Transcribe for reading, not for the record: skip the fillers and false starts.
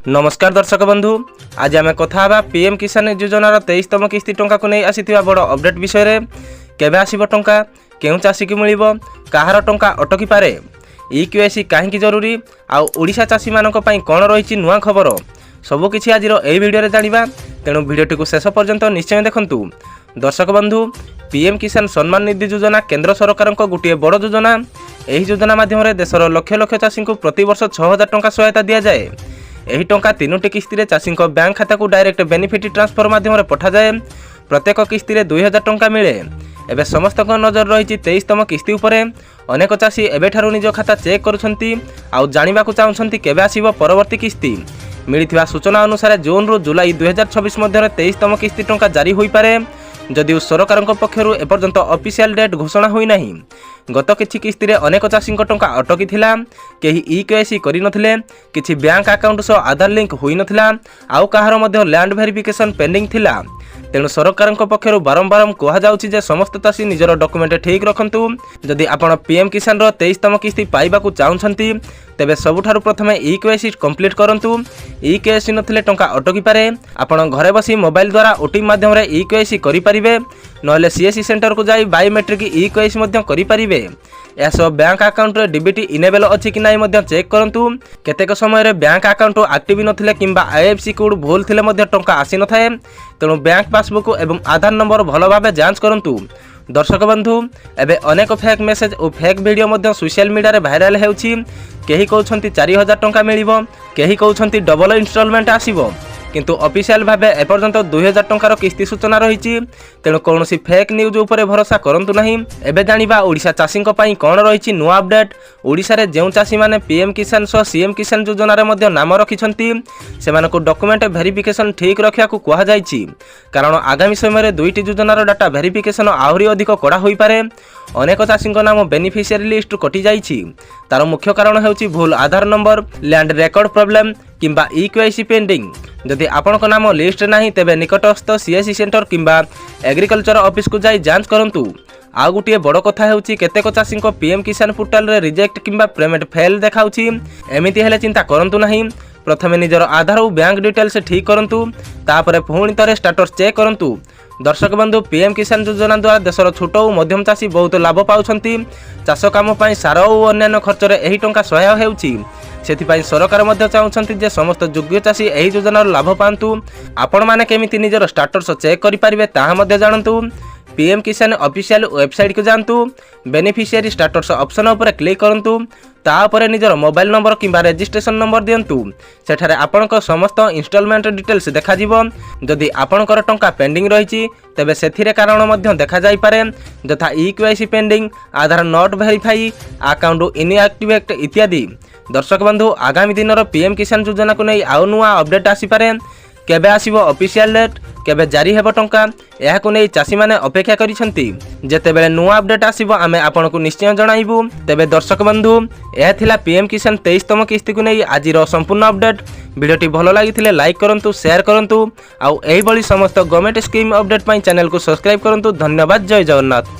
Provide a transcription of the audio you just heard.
नमस्कार दर्शक बंधु, आज आम कथा पीएम किसान योजनार 23तम किस्ती टंका को नहीं आसी बड़ अपडेट विषय केबे आसीबो टंका, केउं चाषी को मिलिबो, काहार टंका अटकी पारे, ईक्यूआईसी काहेकि जरूरी, आउ ओडिशा चाषी मानक पई कोन रहिछि नुआ खबर सबकिछि आज एई भिडियो जानिबा। तेणु भिडियोटी को शेष पर्यंत निश्चय देखंतु। दर्शक बंधु, पीएम किसान सम्मान निधि योजना केंद्र सरकार गोटे बड़ योजना। एही योजना माध्यम देशर लक्ष लक्ष चाषी को प्रति वर्ष 6000 टंका सहायता दि जाए। एही टंका 3टी किस्ती चाषी बैंक खाता को डायरेक्ट बेनिफिट ट्रांसफर माध्यम पठा जाए। प्रत्येक किस्ती 2000 टंका मिले। एबे समस्त नजर रही 23तम किस्ती उपरे। अनेक चाषी एबेठारु निज खाता चेक करुछंती आउ जानिबाकु चाहुछंती केबे आसीबो परवर्ती किस्ती। मिलिथिबा सूचना अनुसार जून रु जुलाई 2026 मध्य 23तम किस्ती टंका जारी होई पारे, जदिও सरकार पक्षरु एपर्यंत ऑफिशियल डेट घोषणा होई नाही। गत किछि किस्ती रे अनेक चाषी टंका अटकी थिला, केही ईक्यूआईसी करि नथिले, किछि बैंक अकाउंट सो आधार लिंक होई नथिला, आउ काहार मध्य लैंड वेरिफिकेशन पेंडिंग थिला। तेणु सरकार पक्षरु बारंबार कहा जाउछि जे समस्त चाषी निजर डॉक्यूमेंट ठीक रखंतु। जदि आपण पीएम किसान रो 23तम किस्ती पाइबाकू चाहुछंती तेबे सबुठारु प्रथमे ईक्यूआईसी कंप्लीट करंतु। ईक्यूआईसी नथिले टंका अटकी पारे। आपण घरे बसी मोबाइल द्वारा ओटीपी माध्यम रे ईक्यूआईसी करि परिबे, नहले सीएससी सेंटर को जाई बायोमेट्रिक ईक्यूआईसी मध्य करि परिबे। एसो बैंक अकाउंट रे डीबीटी इनेबल अछि कि नाही मध्य चेक करंतु। केतेक समय रे बैंक अकाउंट एक्टिव नथिले किंबा आईएफएससी कोड भूल थिले मध्य टंका आसी नथाय। तेणु बैंक पासबुक एवं आधार नंबर भलो भाबे जांच करंतु। दर्शक बंधु, एबे अनेक फेक मेसेज और फेक वीडियो मध्य सोशल मीडिया रे वायरल हेउछि। केही कहउछंती 4000 टंका मिलिबो, केही कहउछंती डबल इंस्टॉलमेंट आसीबो, किंतु ऑफिशियल भाबे एपर्यंत 2000 टंकार किस्ती सूचना रही। तेणु कौन फेक न्यूज उपर भरोसा करंतु नहीं। एबे जानिबा ओडिशा चाषी कौन रही नुआ अपडेट। ओडिशा रे जेउ चाषी माने पीएम किसान सह सीएम किसान योजना रे मध्य नाम रखिछंती सेमानकु डॉक्यूमेंट वेरिफिकेशन ठीक रखिया को कहा जायछि, कारण आगामी समय रे दुईटी योजनार डाटा वेरिफिकेशन आहुरी अधिक कड़ा होई पारे। अनेक चाषी नाम बेनिफिशियरी लिस्ट कटि जायछि। तार मुख्य कारण हेउछि भूल Aadhaar number, land record problem किंबा ईक्यूआईसी पेंडिंग। जदि आपनक नाम लिस्ट नाही तेबे निकटस्थ सीएससी सेंटर किंबा एग्रीकल्चर ऑफिस को जाई जांच करंतु। आ गुटिए बड़ कथा हेउछि केतेक चाषी पीएम किसान पोर्टल रे रिजेक्ट किंबा पेमेंट फेल देखाउछि। एमिति हेले चिंता करंतु नाही। प्रथमे निजर आधार और बैंक डिटेल्स ठीक करंतु, तापरे पुणी थरे स्टेटस चेक करंतु। दर्शक बंधु, पीएम किसान योजना द्वारा देशर छोट और मध्यम चाषी बहुत लाभ पाउछंती। चाष काम पई सार और अन्य खर्च रे एही टंका सहाय हेउछि। सेथिपाई सरकार मध्य चाहुछंती जे समस्त योग्य चाषी एही योजनार लाभ पांतु। आपण माने केमिति निजर स्टेटस चेक करि परिबे ताहा मध्य जानंतु। पीएम किसान ऑफिशियल वेबसाइट को जानतु। बेनिफिशियरी स्टेटस ऑप्शन उपर क्लिक करंतु। तापर निजर मोबाइल नंबर किंबा रजिस्ट्रेशन नंबर दियंतु। सेठारे आपनक समस्त इंस्टॉलमेंट डिटेल्स देखा जिवो। जदि आपनकर टंका पेंडिंग रहिछि तेबे सेथिरे कारण मध्य देखा जाई पारे, यथा eKYC pending, Aadhaar not verify, account inactivate इत्यादि। दर्शक बंधु, आगामी दिन पीएम किसान योजना को नहीं आउ नुआ अपडेट आसी पारे। केबे आसीबो ऑफिशियल डेट, केबे जारी हेबो टंका, एहा को नहीं चाषी माने अपेक्षा करिसंती। जेतेबेले नुआ अपडेट आसीबो आमे आपनकु निश्चय जणाइबु। तेबे दर्शक बंधु, एहा थिला पीएम किसान 23तम किस्ती को नहीं आजिर संपूर्ण अपडेट। वीडियोटी भलो लागिथिले लाइक करंतु, शेयर करंतु, आउ एही भली समस्त गवर्नमेंट स्कीम अपडेट पई चैनल को सब्सक्राइब करंतु। धन्यवाद। जय जगन्नाथ।